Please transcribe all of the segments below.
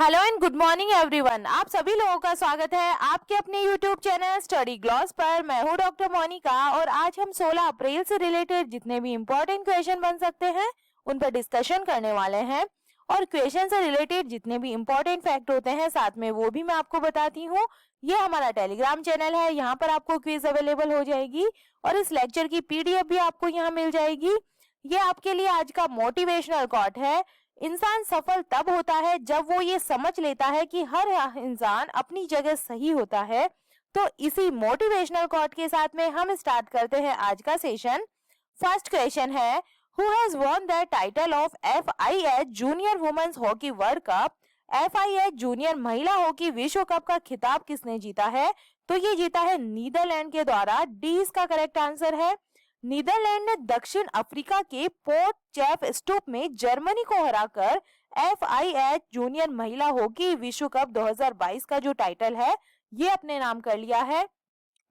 Hello and good morning everyone. आप सभी लोगों का स्वागत है आपके अपने यूट्यूब चैनल स्टडी ग्लॉस पर। मैं हूं डॉक्टर मोनिका और आज हम 16 अप्रैल से रिलेटेड जितने भी इम्पोर्टेंट क्वेश्चन बन सकते हैं उन पर डिस्कशन करने वाले हैं। और क्वेश्चन से रिलेटेड जितने भी इम्पोर्टेंट फैक्ट होते हैं साथ में वो भी मैं आपको बताती हूँ। ये हमारा टेलीग्राम चैनल है, यहाँ पर आपको क्विज अवेलेबल हो जाएगी और इस लेक्चर की पीडीएफ भी आपको यहाँ मिल जाएगी। ये आपके लिए आज का मोटिवेशनल कोट है। इंसान सफल तब होता है जब वो ये समझ लेता है कि हर इंसान अपनी जगह सही होता है। तो इसी मोटिवेशनल कोट के साथ में हम स्टार्ट करते हैं आज का सेशन। फर्स्ट क्वेश्चन है, who has won the title of FIH junior women's hockey world cup? FIH junior महिला हॉकी विश्व कप का खिताब किसने जीता है? तो ये जीता है नीदरलैंड के द्वारा। डी इसका करेक्ट आंसर है। नीदरलैंड ने दक्षिण अफ्रीका के पोर्ट चेफ स्टूप में जर्मनी को हराकर FIH जूनियर महिला हॉकी विश्व कप 2022 का जो टाइटल है ये अपने नाम कर लिया है।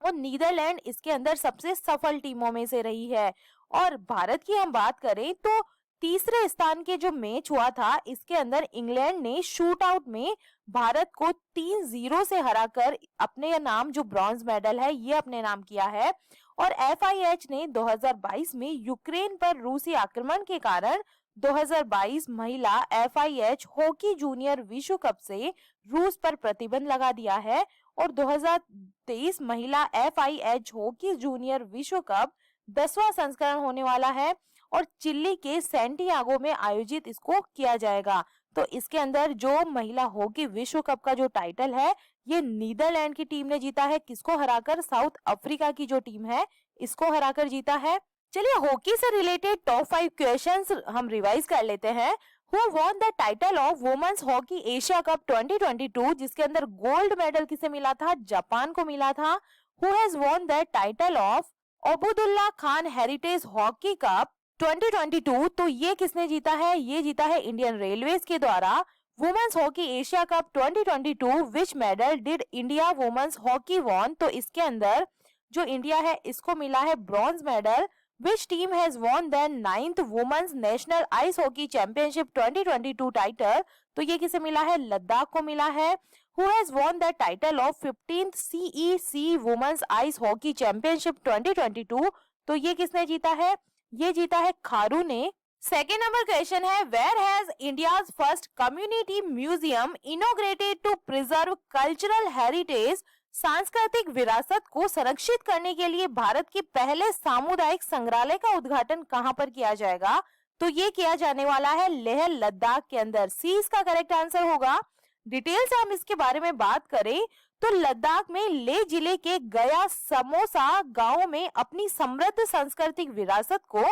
और नीदरलैंड इसके अंदर सबसे सफल टीमों में से रही है। और भारत की हम बात करें तो तीसरे स्थान के जो मैच हुआ था इसके अंदर इंग्लैंड ने शूट आउट में भारत को 3-0 से हराकर अपने नाम जो ब्रॉन्ज मेडल है ये अपने नाम किया है। और FIH ने 2022 में यूक्रेन पर रूसी आक्रमण के कारण 2022 महिला FIH हॉकी जूनियर विश्व कप से रूस पर प्रतिबंध लगा दिया है। और 2023 महिला FIH हॉकी जूनियर विश्व कप 10वां संस्करण होने वाला है और चिली के सैंटियागो में आयोजित इसको किया जाएगा। तो इसके अंदर जो महिला हॉकी विश्व कप का जो टाइटल है ये नीदरलैंड की टीम ने जीता है। किसको हराकर? साउथ अफ्रीका की जो टीम है इसको हराकर जीता है। चलिए हॉकी से रिलेटेड टॉप 5 क्वेश्चंस हम रिवाइज कर लेते हैं। Who won the title of women's hockey Asia cup 2022 जिसके अंदर गोल्ड मेडल किसे मिला था? जापान को मिला था। Who has won the title of Abdullah Khan heritage hockey cup 2022 तो ये किसने जीता है? ये जीता है इंडियन रेलवेज के द्वारा। Women's hockey Asia cup 2022 which medal did India women's hockey won? तो इसके अंदर जो इंडिया है इसको मिला है bronze medal. Which team has won the 9th women's national ice hockey championship 2022 title? तो ये किसे मिला है? लद्दाख को मिला है। Who has won the title of 15th CEC women's ice hockey championship 2022? तो ये किसने जीता है? ये जीता है खारू ने। सेकेंड नंबर क्वेश्चन है, where has India's first community museum inaugurated to preserve cultural heritage? सांस्कृतिक विरासत को संरक्षित करने के लिए भारत के पहले सामुदायिक संग्रहालय का उद्घाटन कहां पर किया जाएगा? तो ये किया जाने वाला है लेह लद्दाख के अंदर। सी इसका करेक्ट आंसर होगा। डिटेल से हम इसके बारे में बात करें तो लद्दाख में लेह जिले के गया समोसा गांव में अपनी समृद्ध सांस्कृतिक विरासत को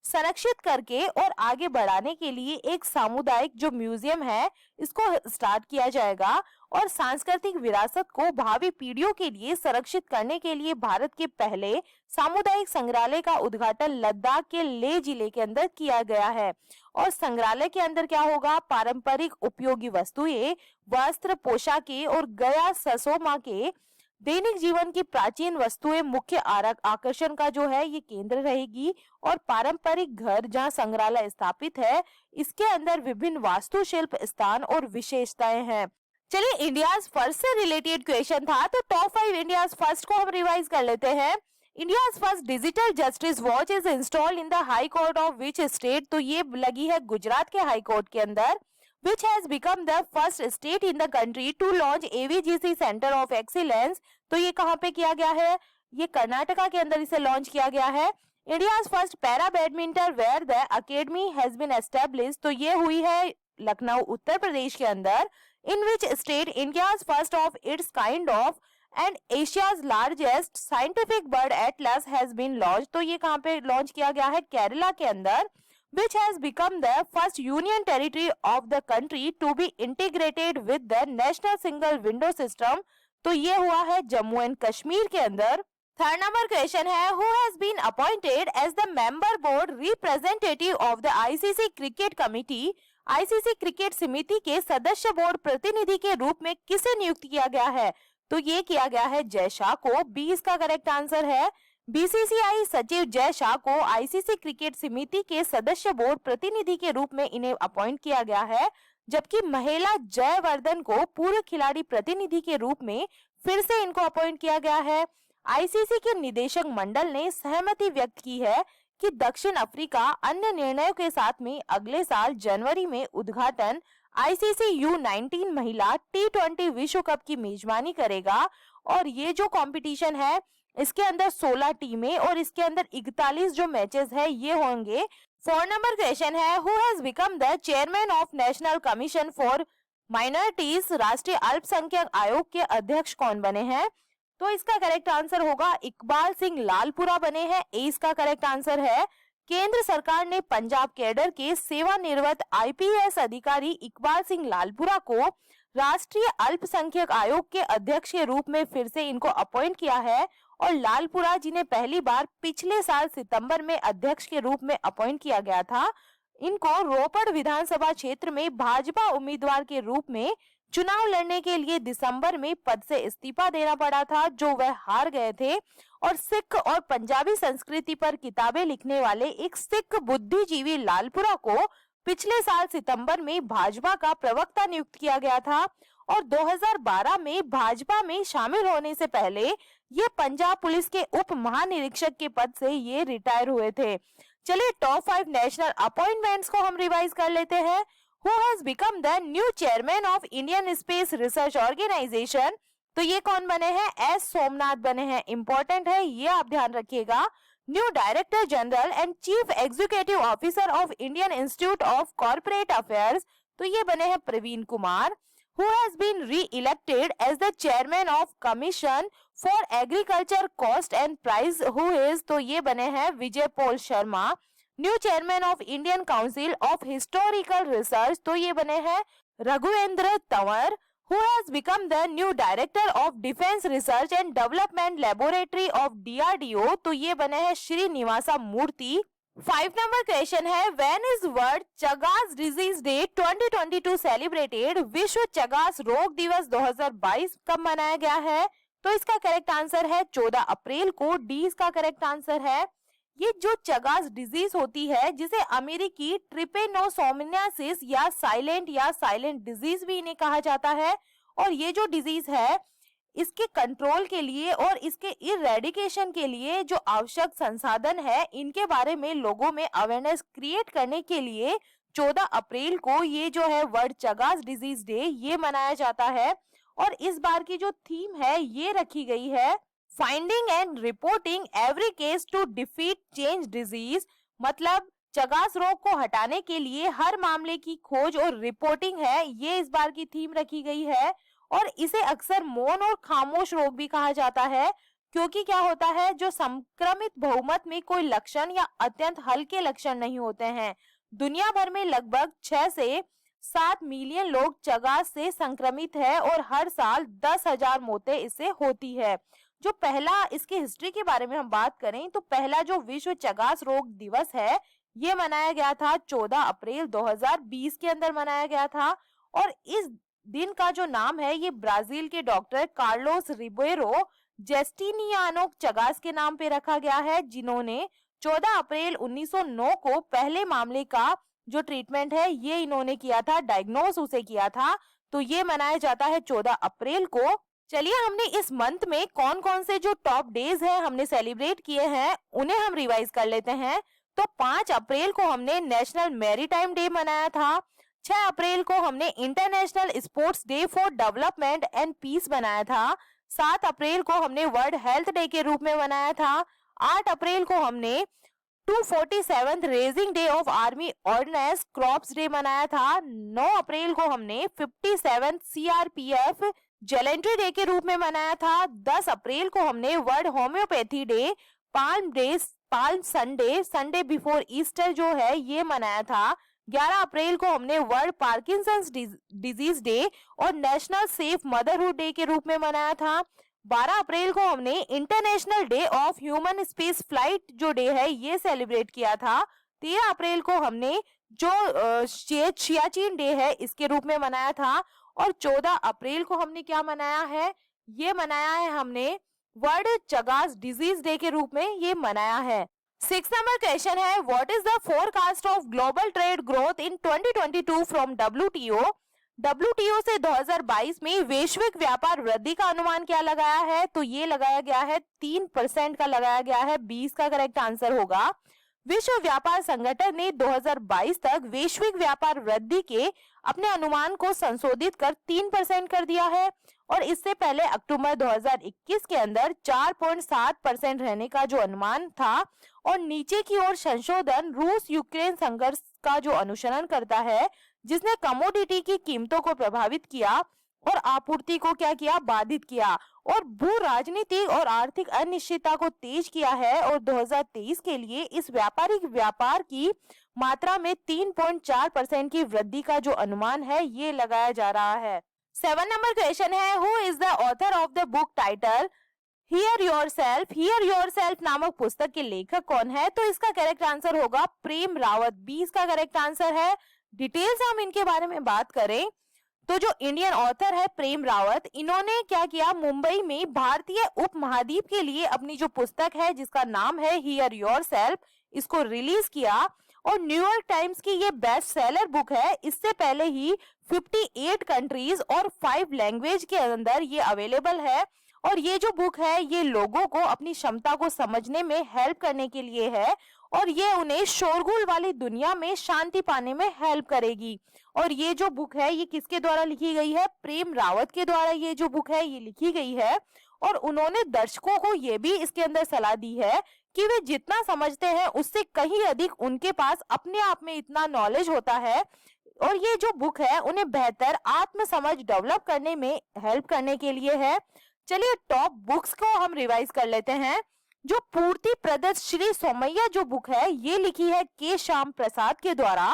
संरक्षित करके और आगे बढ़ाने के लिए एक सामुदायिक जो म्यूजियम है इसको स्टार्ट किया जाएगा। और सांस्कृतिक विरासत को भावी पीढ़ियों के लिए संरक्षित करने के लिए भारत के पहले सामुदायिक संग्रहालय का उद्घाटन लद्दाख के लेह जिले के अंदर किया गया है। और संग्रहालय के अंदर क्या होगा? पारंपरिक उपयोगी वस्तुएं, वस्त्र, पोशाकें और गया ससोमा के दैनिक जीवन की प्राचीन वस्तुएं मुख्य आकर्षण का जो है ये केंद्र रहेगी। और पारंपरिक घर जहां संग्रहालय स्थापित है इसके अंदर विभिन्न वास्तुशिल्प स्थान और विशेषताएं हैं। चलिए इंडियाज फर्स्ट से रिलेटेड क्वेश्चन था तो टॉप 5 इंडियाज फर्स्ट को हम रिवाइज कर लेते हैं। India's first digital justice watch is installed in the high court of which state? तो ये लगी है गुजरात के हाई कोर्ट के अंदर। Which has become the first state in the country to launch AVGC Center of Excellence? तो ये कहाँ पे किया गया है? ये कर्नाटका के अंदर इसे लॉन्च किया गया है। India's first para badminton where the academy has been established? तो ये हुई है लखनऊ उत्तर प्रदेश के अंदर। In which state India's first of its kind of and Asia's largest scientific bird atlas has been launched? तो ये कहाँ पे लॉन्च किया गया है? केरला के अंदर। Which has become the first union territory of the country to be integrated with the national single window system? तो ये हुआ है जम्मू एंड कश्मीर के अंदर। थर्ड नंबर क्वेश्चन है, who has been appointed as the member board representative of the ICC cricket committee? ICC cricket समिति के सदस्य बोर्ड प्रतिनिधि के रूप में किसे नियुक्त किया गया है? तो ये किया गया है जय शाह को। बी इसका करेक्ट आंसर है। बीसीसीआई सचिव जय शाह को आईसीसी क्रिकेट समिति के सदस्य बोर्ड प्रतिनिधि के रूप में इन्हें अपॉइंट किया गया है। जबकि महिला जयवर्धन को पूर्व खिलाड़ी प्रतिनिधि के रूप में फिर से इनको अपॉइंट किया गया है। आईसीसी के निदेशक मंडल ने सहमति व्यक्त की है कि दक्षिण अफ्रीका अन्य निर्णयों के साथ में अगले साल जनवरी में उद्घाटन आईसीसी U19 महिला T20 विश्व कप की मेजबानी करेगा। और ये जो कंपटीशन है इसके अंदर 16 टीमें और इसके अंदर 41 जो मैचेस है ये होंगे। 4 नंबर क्वेश्चन है, who has become the chairman of national commission for minorities, राष्ट्रीय अल्पसंख्यक आयोग के अध्यक्ष कौन बने हैं? तो इसका करेक्ट आंसर होगा इकबाल सिंह लालपुरा बने हैं। ए इसका करेक्ट आंसर है। केंद्र सरकार ने पंजाब कैडर के सेवानिवृत्त आईपीएस अधिकारी इकबाल सिंह लालपुरा को राष्ट्रीय अल्पसंख्यक आयोग के अध्यक्ष के रूप में फिर से इनको अपॉइंट किया है। और लालपुरा जिन्हें पहली बार पिछले साल सितंबर में अध्यक्ष के रूप में अपॉइंट किया गया था, इनको रोपड़ विधानसभा क्षेत्र में भाजपा उम्मीदवार के रूप में चुनाव लड़ने के लिए दिसंबर में पद से इस्तीफा देना पड़ा था, जो वह हार गए थे। और सिख और पंजाबी संस्कृति पर किताबें लिखने वाले एक सिख बुद्धिजीवी लालपुरा को पिछले साल सितंबर में भाजपा का प्रवक्ता नियुक्त किया गया था। और 2012 में भाजपा में शामिल होने से पहले ये पंजाब पुलिस के उप महानिरीक्षक के पद से ये रिटायर हुए थे। चलिए टॉप 5 नेशनल अपॉइंटमेंट्स को हम रिवाइज कर लेते हैं। Who has become the new chairman of Indian Space Research Organization? तो ये कौन बने हैं? एस सोमनाथ बने हैं। इंपॉर्टेंट है, ये आप ध्यान रखिएगा। New director general and chief executive officer of Indian institute of corporate affairs, तो ये बने हैं Praveen Kumar. Who has been re-elected as the chairman of Commission for Agriculture Cost and Price? Who is? तो ये बने हैं Vijay Paul Sharma. New chairman of Indian council of historical research, तो ये बने हैं Raghuvendra Tanwar. Who has become the new director of Defense Research and Development Laboratory of DRDO, तो ये बने हैं श्रीनिवासा मूर्ति। 5 नंबर क्वेश्चन है, when is world Chagas disease day 2022 celebrated? विश्व चगास रोग दिवस 2022 कब मनाया गया है? तो इसका करेक्ट आंसर है 14 अप्रैल को। डी इसका करेक्ट आंसर है। ये जो चगास डिजीज होती है, जिसे अमेरिकी ट्रिपेनोसोमनियासिस या साइलेंट डिजीज भी इन्हें कहा जाता है। और ये जो डिजीज है इसके कंट्रोल के लिए और इसके इरेडिकेशन के लिए जो आवश्यक संसाधन है, इनके बारे में लोगों में अवेयरनेस क्रिएट करने के लिए 14 अप्रैल को ये जो है वर्ल्ड चगास डिजीज डे ये मनाया जाता है। और इस बार की जो थीम है ये रखी गई है, finding and reporting every case to defeat change disease. मतलब चगास रोग को हटाने के लिए हर मामले की खोज और रिपोर्टिंग है, ये इस बार की थीम रखी गई है। और इसे अक्सर मौन और खामोश रोग भी कहा जाता है, क्योंकि क्या होता है, जो संक्रमित बहुमत में कोई लक्षण या अत्यंत हल्के लक्षण नहीं होते हैं। दुनिया भर में लगभग 6 से 7 मिलियन लोग चगास से संक्रमित है और हर साल 10,000 मौतें इससे होती है। जो पहला इसकी हिस्ट्री के बारे में हम बात करें तो पहला जो विश्व चगास रोग दिवस है ये मनाया गया था 14 अप्रैल 2020 के अंदर मनाया गया था। और इस दिन का जो नाम है ये ब्राजील के डॉक्टर कार्लोस रिबेरो जेस्टिनियानो चगास के नाम पे रखा गया है, जिन्होंने 14 अप्रैल 1909 को पहले मामले का जो ट्रीटमेंट है ये इन्होंने किया था, डायग्नोस उसे किया था। तो ये मनाया जाता है 14 अप्रैल को। चलिए हमने इस मंथ में कौन कौन से जो टॉप डेज है हमने सेलिब्रेट किए हैं उन्हें हम रिवाइज कर लेते हैं। तो 5 अप्रैल को हमने नेशनल मैरीटाइम डे मनाया था। 6 अप्रैल को हमने international sports day for development and peace बनाया था। 7 अप्रैल को हमने वर्ल्ड हेल्थ डे के रूप में मनाया था। 8 अप्रैल को हमने 247th raising day of army ordinance crops day मनाया था। 9 अप्रैल को हमने 57th सीआरपीएफ जैलेंट्री डे के रूप में मनाया था। 10 अप्रैल को हमने world homeopathy day, palm Sunday before Easter जो है ये मनाया था। 11 अप्रैल को हमने वर्ल्ड पार्किंसंस डिजीज डे और नेशनल सेफ मदरहुड डे के रूप में मनाया था। 12 अप्रैल को हमने international day of human space flight जो डे है ये सेलिब्रेट किया था। 13 अप्रैल को हमने जो सियाचिन डे है इसके रूप में मनाया था। और 14 अप्रैल को हमने क्या मनाया है, ये मनाया है हमने वर्ल्ड चगास डिजीज डे के रूप में ये मनाया है। सिक्स नंबर क्वेश्चन है, what is the forecast of global trade growth in 2022 from WTO. WTO से 2022 में वैश्विक व्यापार वृद्धि का अनुमान क्या लगाया है? तो ये लगाया गया है 3% का लगाया गया है। 20 का करेक्ट आंसर होगा। विश्व व्यापार संगठन ने 2022 तक वैश्विक व्यापार वृद्धि के अपने अनुमान को संशोधित कर 3% कर दिया है और इससे पहले अक्टूबर 2021 के अंदर 4.7% रहने का जो अनुमान था और नीचे की ओर संशोधन रूस यूक्रेन संघर्ष का जो अनुसरण करता है, जिसने कमोडिटी की कीमतों को प्रभावित किया और आपूर्ति को क्या किया, बाधित किया और भू राजनीतिक और आर्थिक अनिश्चितता को तेज किया है और 2023 के लिए इस व्यापारिक व्यापार की मात्रा में 3.4% की वृद्धि का जो अनुमान है ये लगाया जा रहा है। 7 नंबर क्वेश्चन है, who is the author of the book title here yourself. Here yourself नामक पुस्तक के लेखक कौन है? तो इसका करेक्ट आंसर होगा प्रेम रावत। 20 का करेक्ट आंसर है। डिटेल से हम इनके बारे में बात करें तो जो इंडियन ऑथर है प्रेम रावत, इन्होंने क्या किया, मुंबई में भारतीय उपमहाद्वीप के लिए अपनी जो पुस्तक है जिसका नाम है हियर योरसेल्फ, इसको रिलीज किया और न्यूयॉर्क टाइम्स की ये बेस्ट सेलर बुक है। इससे पहले ही 58 कंट्रीज और 5 लैंग्वेज के अंदर ये अवेलेबल है और ये जो बुक है ये लोगों को अपनी क्षमता को समझने में हेल्प करने के लिए है और ये उन्हें शोरगुल वाली दुनिया में शांति पाने में हेल्प करेगी। और ये जो बुक है ये किसके द्वारा लिखी गई है? प्रेम रावत के द्वारा ये जो बुक है ये लिखी गई है और उन्होंने दर्शकों को ये भी इसके अंदर सलाह दी है कि वे जितना समझते हैं उससे कहीं अधिक उनके पास अपने आप में इतना नॉलेज होता है और ये जो बुक है उन्हें बेहतर आत्म समझ डेवलप करने में हेल्प करने के लिए है। चलिए टॉप बुक्स को हम रिवाइज कर लेते हैं। जो पूर्ति प्रदत्त श्री सोमैया जो बुक है ये लिखी है के श्याम प्रसाद के द्वारा।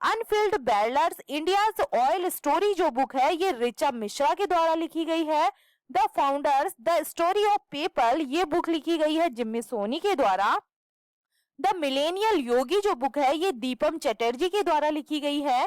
अनफिल्ड बैरलर्स इंडियाज ऑयल स्टोरी जो बुक है ये ऋचा मिश्रा के द्वारा लिखी गई है। The founders the story of people ये बुक लिखी गई है जिम्मी सोनी के द्वारा। द मिलेनियल योगी जो बुक है ये दीपम चटर्जी के द्वारा लिखी गई है।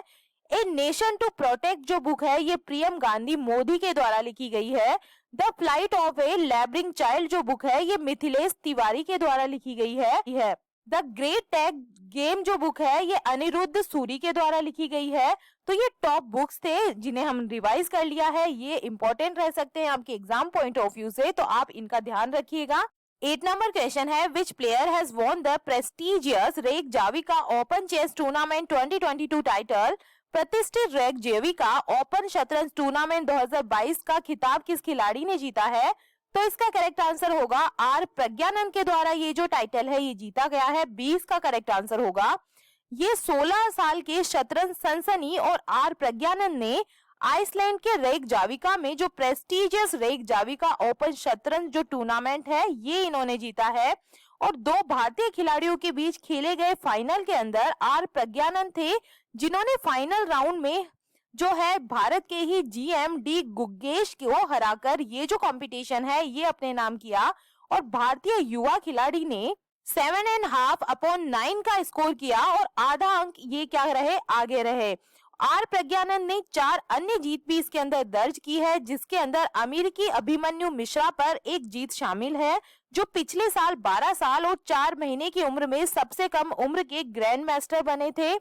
ए नेशन टू प्रोटेक्ट जो बुक है ये प्रियम गांधी मोदी के द्वारा लिखी गई है। The flight of a labouring child जो बुक है ये मिथिलेश तिवारी के द्वारा लिखी गई है। द ग्रेट टैग गेम जो बुक है ये अनिरुद्ध सूरी के द्वारा लिखी गई है। तो ये टॉप बुक्स थे जिन्हें हम रिवाइज कर लिया है। ये इंपॉर्टेंट रह सकते हैं आपके एग्जाम पॉइंट ऑफ व्यू से, तो आप इनका ध्यान रखिएगा। 8 नंबर क्वेश्चन है, which player has won the prestigious Reykjavik open chess tournament 2022 title. प्रतिष्ठित रेयकजाविक ओपन शतरंज टूर्नामेंट 2022 का खिताब किस खिलाड़ी ने जीता है? तो इसका करेक्ट आंसर होगा आर प्रज्ञानंद के द्वारा ये जो टाइटल है ये जीता गया है। 20 का करेक्ट आंसर होगा। ये 16 साल के शतरंज सनसनी और आर प्रज्ञानंद ने आइसलैंड के रेयकजाविक में जो प्रेस्टिजियस रेयकजाविक ओपन शतरंज जो टूर्नामेंट है ये इन्होंने जीता है। और 2 भारतीय खिलाड़ियों के बीच खेले गए फाइनल के अंदर आर प्रज्ञानंद थे जिन्होंने फाइनल राउंड में जो है भारत के ही GMD गुगेश को हराकर ये जो कंपटीशन है ये अपने नाम किया और भारतीय युवा खिलाड़ी ने 7.5/9 का स्कोर किया और आधा अंक ये क्या रहे, आगे रहे। आर प्रज्ञानंद ने 4 अन्य जीत भी इसके अंदर दर्ज की है जिसके अंदर अमेरिकी अभिमन्यु मिश्रा पर एक जीत शामिल है जो पिछले साल 12 साल और 4 महीने की उम्र में सबसे कम उम्र के ग्रैंड मास्टर बने थे।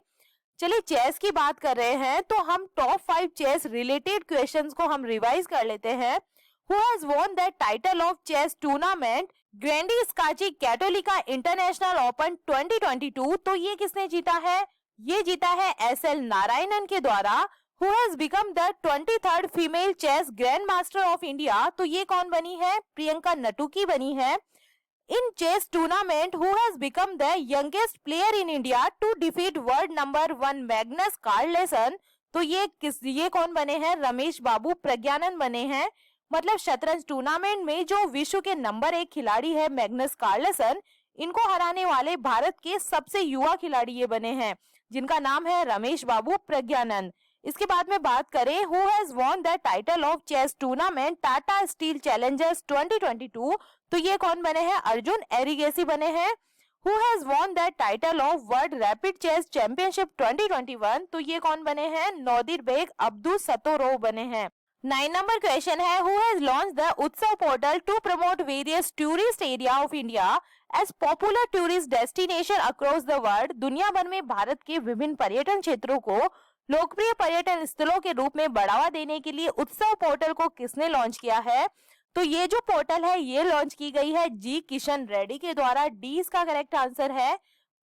चलिए चेस की बात कर रहे हैं तो हम टॉप 5 चेस रिलेटेड क्वेश्चंस को हम रिवाइज कर लेते हैं। Who has won the title of chess tournament Grande Scacchi Cattolica international open 2022? तो ये किसने जीता है? ये जीता है SL नारायणन के द्वारा। Who has become the 23rd female chess grand master of India? तो ये कौन बनी है? प्रियंका नटुकी बनी है। In chess tournament, who has become the youngest player in India to defeat world number 1 Magnus Carlsen? तो ये कौन बने हैं? रमेश बाबू प्रज्ञानंद बने हैं। मतलब शतरंज टूर्नामेंट में जो विश्व के नंबर 1 खिलाड़ी है मैग्नस कार्लसन, इनको हराने वाले भारत के सबसे युवा खिलाड़ी ये बने हैं जिनका नाम है रमेश बाबू प्रज्ञानंद। इसके बाद में बात करें who has won the title of chess tournament Tata steel challengers 2022? तो ये कौन बने हैं? अर्जुन एरिगेसी बने हैं। Who has won the title of world rapid chess championship 2021? तो ये कौन बने हैं? नौदिर बेग अब्दुल सतोरोव बने हैं। 9 नंबर क्वेश्चन है, who has launch the Utsav portal to promote various tourist area of India as popular tourist destination across the world. दुनिया भर में भारत के विभिन्न पर्यटन क्षेत्रों को लोकप्रिय पर्यटन स्थलों के रूप में बढ़ावा देने के लिए उत्सव पोर्टल को किसने लॉन्च किया है? तो ये जो पोर्टल है ये लॉन्च की गई है जी किशन रेड्डी के द्वारा। डी इसका करेक्ट आंसर है।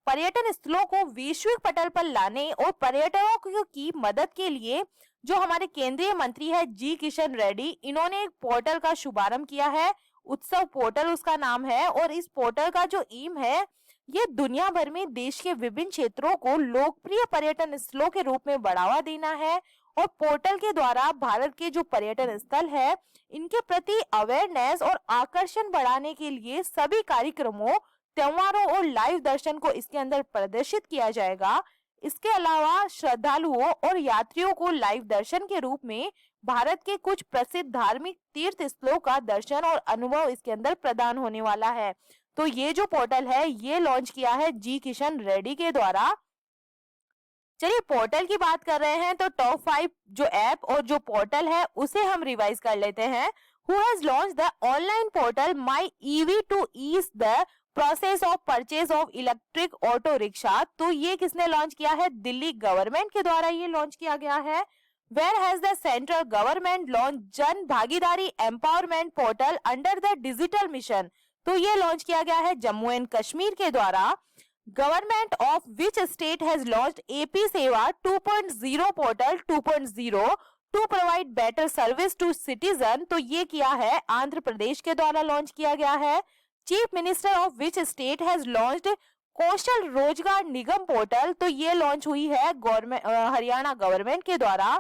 पर्यटन स्थलों को वैश्विक पटल पर लाने और पर्यटकों की मदद के लिए जो हमारे केंद्रीय मंत्री है जी किशन रेड्डी, इन्होंने एक पोर्टल का शुभारंभ किया है। उत्सव पोर्टल उसका नाम है और इस पोर्टल का जो एम है ये दुनिया भर में देश के विभिन्न क्षेत्रों को लोकप्रिय पर्यटन स्थलों के रूप में बढ़ावा देना है। और पोर्टल के द्वारा भारत के जो पर्यटन स्थल है इनके प्रति अवेयरनेस और आकर्षण बढ़ाने के लिए सभी कार्यक्रमों, त्योहारों और लाइव दर्शन को इसके अंदर प्रदर्शित किया जाएगा। इसके अलावा श्रद्धालुओं और यात्रियों को लाइव दर्शन के रूप में भारत के कुछ प्रसिद्ध धार्मिक तीर्थ स्थलों का दर्शन और अनुभव इसके अंदर प्रदान होने वाला है। तो ये जो पोर्टल है ये लॉन्च किया है जी किशन रेड्डी के द्वारा। चलिए पोर्टल की बात कर रहे हैं तो टॉप 5 जो ऐप और जो पोर्टल है उसे हम रिवाइज कर लेते हैं। Who has launch the online portal my EV to ease the process of purchase of electric auto rickshaw. तो ये किसने लॉन्च किया है? दिल्ली गवर्नमेंट के द्वारा ये लॉन्च किया गया है। Where has the central government launch Jan Bhagidari empowerment portal under the digital mission. तो ये लॉन्च किया गया है जम्मू एंड कश्मीर के द्वारा। Government of which state has launched AP Seva 2.0 portal 2.0 to provide better service to citizen. तो ये किया है आंध्र प्रदेश के द्वारा लॉन्च किया गया है। Chief minister of which state has launched coastal रोजगार निगम पोर्टल। तो ये लॉन्च हुई है हरियाणा गवर्नमेंट के द्वारा।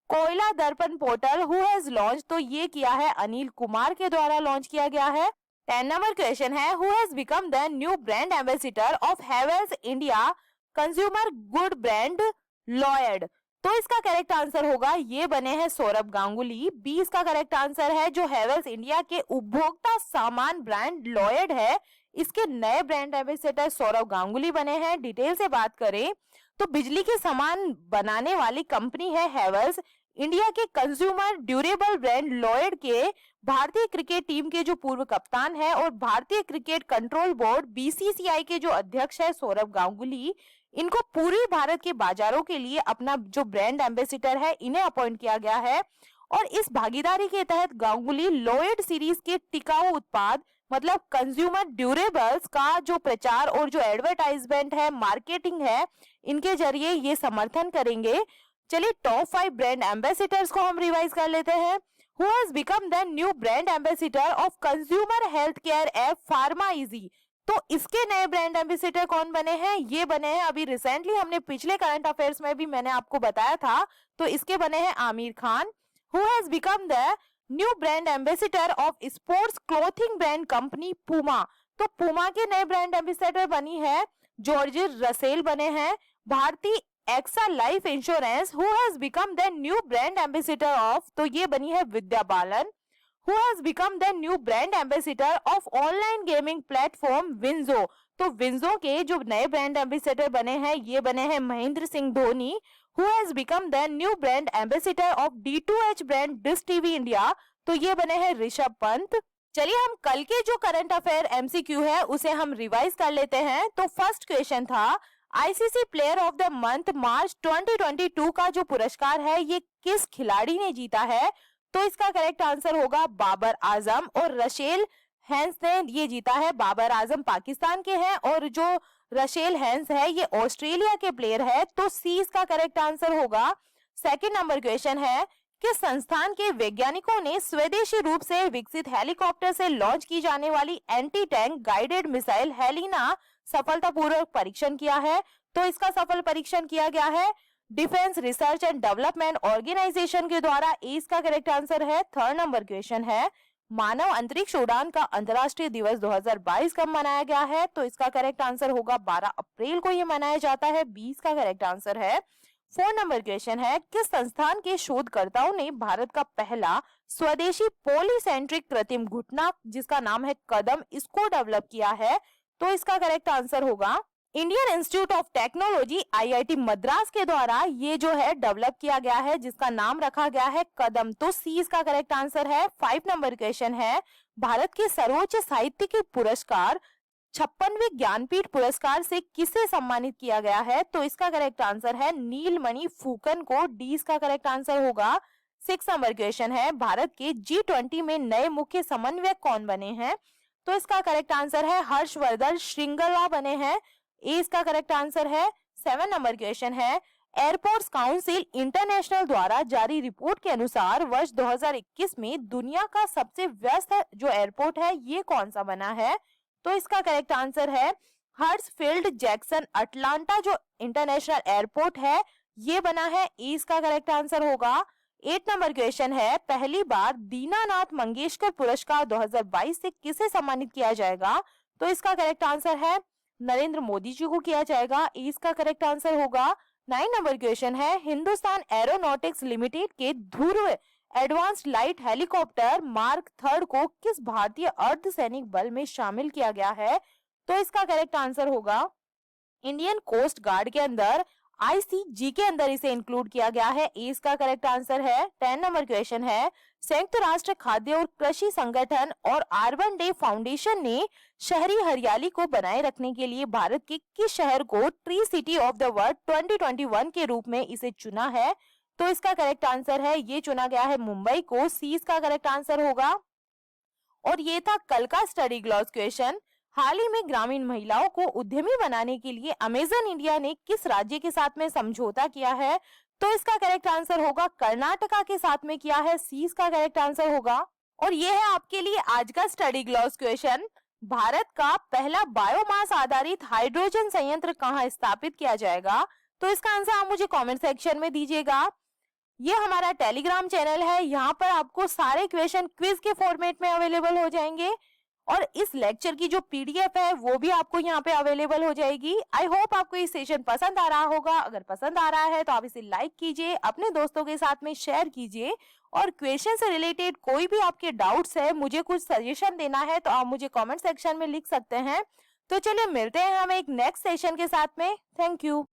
कोयला दर्पण पोर्टल हु हैज लॉन्च, तो ये किया है अनिल कुमार के द्वारा लॉन्च किया गया है। 10 नंबर क्वेश्चन है, who has become the new brand ambassador of Havells India consumer good brand Lloyd. तो इसका करेक्ट आंसर होगा ये बने हैं सौरभ गांगुली। बी इसका करेक्ट आंसर है। जो हैवेल्स इंडिया के उपभोक्ता सामान ब्रांड लॉयड है इसके नए ब्रांड एम्बेसडर सौरभ गांगुली बने हैं। डिटेल से बात करें तो बिजली के सामान बनाने वाली कंपनी है हैवेल्स। इंडिया के कंज्यूमर ड्यूरेबल ब्रांड लॉयड के भारतीय क्रिकेट टीम के जो पूर्व कप्तान है और भारतीय क्रिकेट कंट्रोल बोर्ड बीसीसीआई के जो अध्यक्ष है सौरभ गांगुली, इनको पूरे भारत के बाजारों के लिए अपना जो ब्रांड एम्बेसडर है इन्हें अपॉइंट किया गया है। और इस भागीदारी के तहत गांगुली लॉयड सीरीज के टिकाऊ उत्पाद मतलब कंज्यूमर ड्यूरेबल्स का जो प्रचार और जो एडवर्टाइजमेंट है, मार्केटिंग है, इनके जरिए ये समर्थन करेंगे। चलिए टॉप 5 ब्रांड एम्बेसडर्स को हम रिवाइज कर लेते हैं। Who has become the new brand ambassador of consumer health care app Pharma Easy? तो इसके नए ब्रांड एम्बेसडर कौन बने हैं? ये बने हैं अभी रिसेंटली हमने पिछले करंट अफेयर्स में भी मैंने आपको बताया था, तो इसके बने हैं Aamir Khan. Who has become the new brand ambassador of sports clothing brand company Puma? तो पुमा के नए ब्रांड एम्बेसडर बनी है जॉर्ज रसेल बने हैं। भारतीय AXA life insurance who has become the new brand ambassador of, तो ये बनी है Vidya Balan. Who has become the new brand ambassador of online gaming platform WinZO. तो विंजो के जो नए ब्रांड एम्बेसडर बने हैं ये बने हैं Mahendra Singh Dhoni. Who has become the new brand ambassador of D2H brand dish TV India, तो ये बने हैं ऋषभ पंत। चलिए हम कल के जो करंट अफेयर एमसीक्यू है उसे हम रिवाइज कर लेते हैं। तो फर्स्ट क्वेश्चन था ICC player of the month March 2022 का जो पुरस्कार है ये किस खिलाड़ी ने जीता है? तो इसका करेक्ट आंसर होगा बाबर आजम और रशेल हैंस ने ये जीता है। बाबर आजम पाकिस्तान के हैं और जो रशेल हैंस है ये ऑस्ट्रेलिया के प्लेयर है, तो सी इसका करेक्ट आंसर होगा। सेकंड नंबर क्वेश्चन है कि संस्थान के वैज्ञानिकों ने स्वदेशी रूप से विकसित हेलीकॉप्टर से लॉन्च की जाने वाली anti tank guided missile Helina सफलतापूर्वक परीक्षण किया है। तो इसका सफल परीक्षण किया गया है defence research and development organisation के द्वारा। इसका करेक्ट आंसर है। थर्ड नंबर क्वेश्चन है मानव अंतरिक्ष उड़ान का अंतर्राष्ट्रीय दिवस 2022 कब मनाया गया है? तो इसका करेक्ट आंसर होगा 12 अप्रैल को ये मनाया जाता है। 20 का करेक्ट आंसर है। 4 नंबर क्वेश्चन है किस संस्थान के शोधकर्ताओं ने भारत का पहला स्वदेशी पॉलीसेंट्रिक कृत्रिम घुटना जिसका नाम है कदम, इसको डेवलप किया है? तो इसका करेक्ट आंसर होगा Indian institute of technology IIT Madras के द्वारा ये जो है डेवलप किया गया है, जिसका नाम रखा गया है कदम। तो सी इसका करेक्ट आंसर है। 5 नंबर क्वेश्चन है, भारत के सर्वोच्च साहित्य के पुरस्कार 56वें ज्ञानपीठ पुरस्कार से किसे सम्मानित किया गया है? तो इसका करेक्ट आंसर है नीलमणि फूकन को। डी इसका करेक्ट आंसर होगा। 6 नंबर क्वेश्चन है, भारत के G20 में नए मुख्य समन्वयक कौन बने हैं? तो इसका करेक्ट आंसर है हर्षवर्धन श्रृंगला बने हैं। ए इसका करेक्ट आंसर है। 7 नंबर क्वेश्चन है, एयरपोर्ट्स काउंसिल इंटरनेशनल द्वारा जारी रिपोर्ट के अनुसार वर्ष 2021 में दुनिया का सबसे व्यस्त जो एयरपोर्ट है ये कौन सा बना है? तो इसका करेक्ट आंसर है हर्ट्सफील्ड जैक्सन अटलांटा जो इंटरनेशनल एयरपोर्ट है ये बना है। ए इसका करेक्ट आंसर होगा। 8 नंबर क्वेश्चन है, पहली बार दीनानाथ मंगेशकर पुरस्कार 2022 से किसे सम्मानित किया जाएगा? तो इसका करेक्ट आंसर है नरेंद्र मोदी जी को किया जाएगा। ए इसका करेक्ट आंसर होगा। 9 नंबर क्वेश्चन है, हिंदुस्तान एरोनॉटिक्स लिमिटेड के ध्रुव एडवांस्ड लाइट हेलीकॉप्टर मार्क 3 को किस भारतीय अर्धसैनिक बल में शामिल किया गया है? तो इसका करेक्ट आंसर होगा इंडियन कोस्ट गार्ड के अंदर, आईसीजी के अंदर इसे इंक्लूड किया गया है। ए इसका करेक्ट आंसर है। 10 नंबर क्वेश्चन है, संयुक्त राष्ट्र खाद्य और कृषि संगठन और अर्बन डे फाउंडेशन ने शहरी हरियाली को बनाए रखने के लिए भारत के किस शहर को tree city of the world 2021 के रूप में इसे चुना है? तो इसका करेक्ट आंसर है ये चुना गया है मुंबई को। सी इसका करेक्ट आंसर होगा। और ये था कल का स्टडी ग्लॉस क्वेश्चन। हाल ही में ग्रामीण महिलाओं को उद्यमी बनाने के लिए अमेजन इंडिया ने किस राज्य के साथ में समझौता किया है? तो इसका करेक्ट आंसर होगा कर्नाटका के साथ में किया है। सी इसका करेक्ट आंसर होगा। और ये है आपके लिए आज का स्टडी ग्लॉस क्वेश्चन। भारत का पहला बायोमास आधारित हाइड्रोजन संयंत्र कहाँ स्थापित किया जाएगा? तो इसका आंसर आप मुझे कमेंट सेक्शन में दीजिएगा। ये हमारा टेलीग्राम चैनल है, यहाँ पर आपको सारे क्वेश्चन क्विज के फॉर्मेट में अवेलेबल हो जाएंगे और इस लेक्चर की जो पीडीएफ है वो भी आपको यहाँ पे अवेलेबल हो जाएगी। आई होप आपको ये सेशन पसंद आ रहा होगा। अगर पसंद आ रहा है तो आप इसे लाइक कीजिए, अपने दोस्तों के साथ में शेयर कीजिए और क्वेश्चन से रिलेटेड कोई भी आपके डाउट्स है, मुझे कुछ सजेशन देना है तो आप मुझे कमेंट सेक्शन में लिख सकते हैं। तो चलिए मिलते हैं हम एक नेक्स्ट सेशन के साथ में। Thank you.